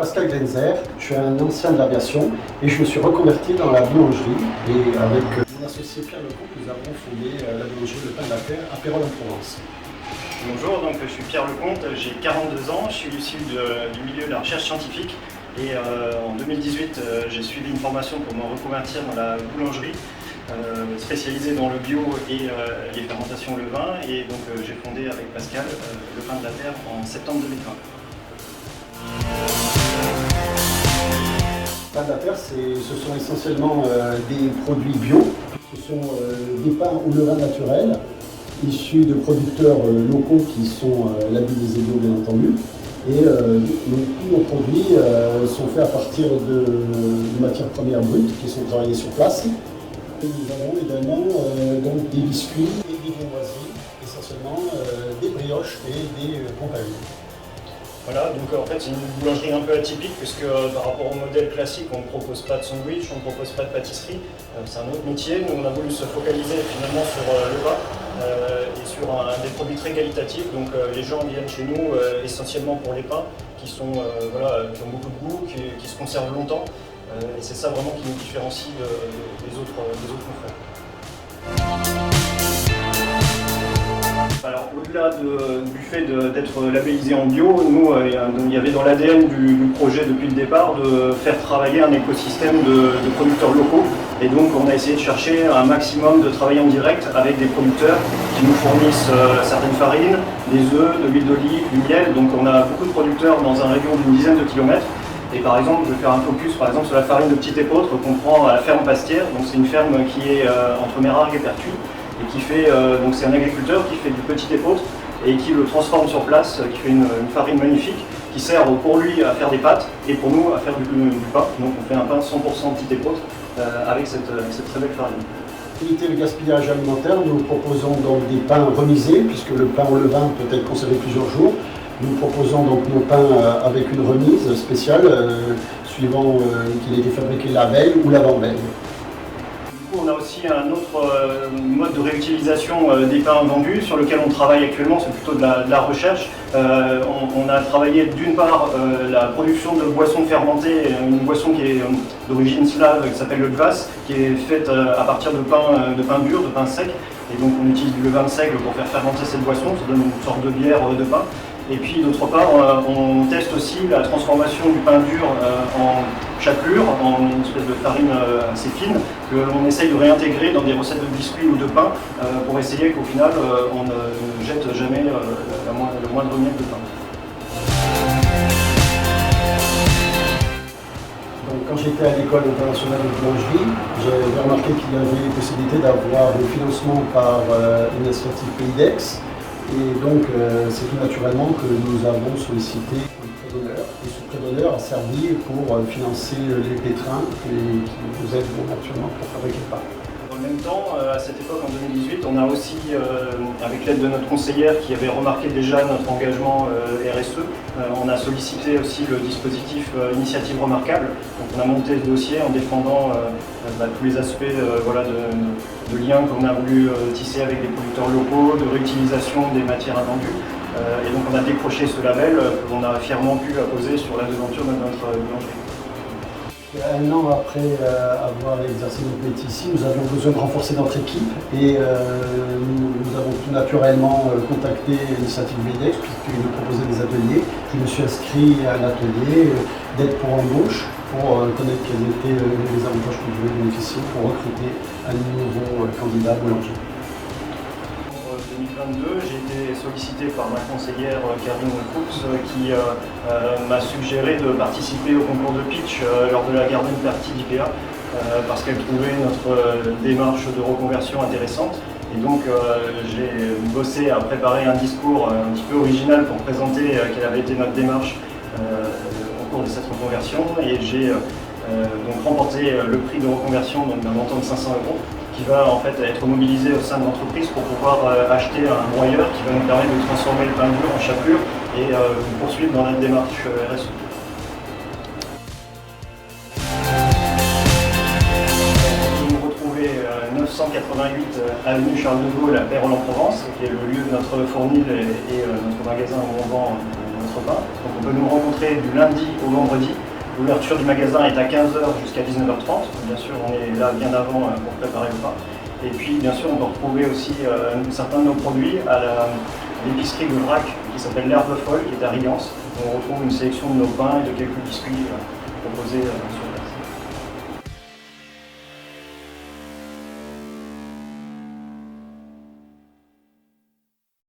Pascal Grenzer, je suis un ancien de l'aviation et je me suis reconverti dans la boulangerie. Et avec mon associé Pierre Lecomte, nous avons fondé la boulangerie Le Pain de la Terre à Pérols-en-Provence. Bonjour, donc je suis Pierre Lecomte, j'ai 42 ans, je suis issu du milieu de la recherche scientifique et en 2018 j'ai suivi une formation pour me reconvertir dans la boulangerie spécialisée dans le bio et les fermentations levain, et donc j'ai fondé avec Pascal Le Pain de la Terre en septembre 2020. Le Pain de la Terre, ce sont essentiellement des produits bio, ce sont des pains au levain naturel, issus de producteurs locaux qui sont labellisés bio bien entendu. Et tous nos produits sont faits à partir de matières premières brutes qui sont travaillées sur place. Et nous avons également donc des biscuits et des viennoiseries, essentiellement des brioches et des compagnies. Voilà, donc en fait c'est une boulangerie un peu atypique puisque par rapport au modèle classique on ne propose pas de sandwich, on ne propose pas de pâtisserie, c'est un autre métier. Nous on a voulu se focaliser finalement sur le pain et sur des produits très qualitatifs, donc les gens viennent chez nous essentiellement pour les pains qui ont beaucoup de goût, qui se conservent longtemps, et c'est ça vraiment qui nous différencie des autres confrères. Alors au-delà du fait d'être labellisé en bio, nous il y avait dans l'ADN du projet depuis le départ de faire travailler un écosystème de producteurs locaux, et donc on a essayé de chercher un maximum de travailler en direct avec des producteurs qui nous fournissent certaines farines, des œufs, de l'huile d'olive, du miel. Donc on a beaucoup de producteurs dans un rayon d'une dizaine de kilomètres. Et par exemple, je vais faire un focus sur la farine de Petit Épeautre qu'on prend à la ferme Pastière. Donc c'est une ferme qui est entre Mérargues et Pertuis, et qui fait, donc c'est un agriculteur qui fait du Petit Épeautre et qui le transforme sur place, qui fait une farine magnifique qui sert pour lui à faire des pâtes et pour nous à faire du pain. Donc on fait un pain 100% Petit Épeautre avec cette très belle farine. Pour éviter le gaspillage alimentaire, nous proposons donc des pains remisés, puisque le pain au levain peut être conservé plusieurs jours. Nous proposons donc nos pains avec une remise spéciale, suivant qu'il ait été fabriqué la veille ou l'avant-veille. On a aussi un autre mode de réutilisation des pains vendus sur lequel on travaille actuellement, c'est plutôt de la recherche. On a travaillé d'une part la production de boissons fermentées, une boisson qui est d'origine slave qui s'appelle le kvass, qui est faite à partir de pain dur, de pain sec. Et donc on utilise du levain de seigle pour faire fermenter cette boisson, ça donne une sorte de bière de pain. Et puis d'autre part, on teste aussi la transformation du pain dur en chapelure, en une espèce de farine assez fine, qu'on essaye de réintégrer dans des recettes de biscuits ou de pain pour essayer qu'au final on ne jette jamais le moindre miette de pain. Donc, quand j'étais à l'école internationale de boulangerie, j'ai remarqué qu'il y avait possibilité d'avoir le financement par l'initiative PIDEX. Et donc, c'est tout naturellement que nous avons sollicité un prêt d'honneur. Et ce prêt d'honneur a servi pour financer les pétrins qui nous aident actuellement pour fabriquer le pain. En même temps, à cette époque, en 2018, on a aussi, avec l'aide de notre conseillère qui avait remarqué déjà notre engagement RSE, on a sollicité aussi le dispositif Initiative Remarquable. Donc on a monté ce dossier en défendant tous les aspects de liens qu'on a voulu tisser avec des producteurs locaux, de réutilisation des matières invendues. Et donc on a décroché ce label qu'on a fièrement pu apposer sur la devanture de notre boulangerie. Un an après avoir exercé notre métier ici, nous avions besoin de renforcer notre équipe et nous avons tout naturellement contacté l'initiative PIDEX puisqu'ils nous proposaient des ateliers. Je me suis inscrit à un atelier d'aide pour embauche pour connaître quels étaient les avantages qu'on pouvait bénéficier pour recruter un nouveau candidat boulanger. 2022, j'ai été sollicité par ma conseillère Karine Fuchs qui m'a suggéré de participer au concours de pitch lors de la Garden Party d'IPA parce qu'elle trouvait notre démarche de reconversion intéressante. Et donc j'ai bossé à préparer un discours un petit peu original pour présenter quelle avait été notre démarche au cours de cette reconversion, et j'ai donc remporté le prix de reconversion d'un montant de 500 €. Qui va en fait être mobilisé au sein de l'entreprise pour pouvoir acheter un broyeur qui va nous permettre de transformer le pain dur en chapelure et poursuivre dans notre démarche RSE. Vous nous retrouvez 988 avenue Charles de Gaulle à Pérols-en-Provence, qui est le lieu de notre fournil et notre magasin où on vend notre pain. Donc on peut nous rencontrer du lundi au vendredi. L'ouverture du magasin est à 15h jusqu'à 19h30. Bien sûr, on est là bien avant pour préparer le pain. Et puis, bien sûr, on peut retrouver aussi certains de nos produits à l'épicerie de Vrac qui s'appelle l'Herbe Folle, qui est à Riance. On retrouve une sélection de nos pains et de quelques biscuits proposés sur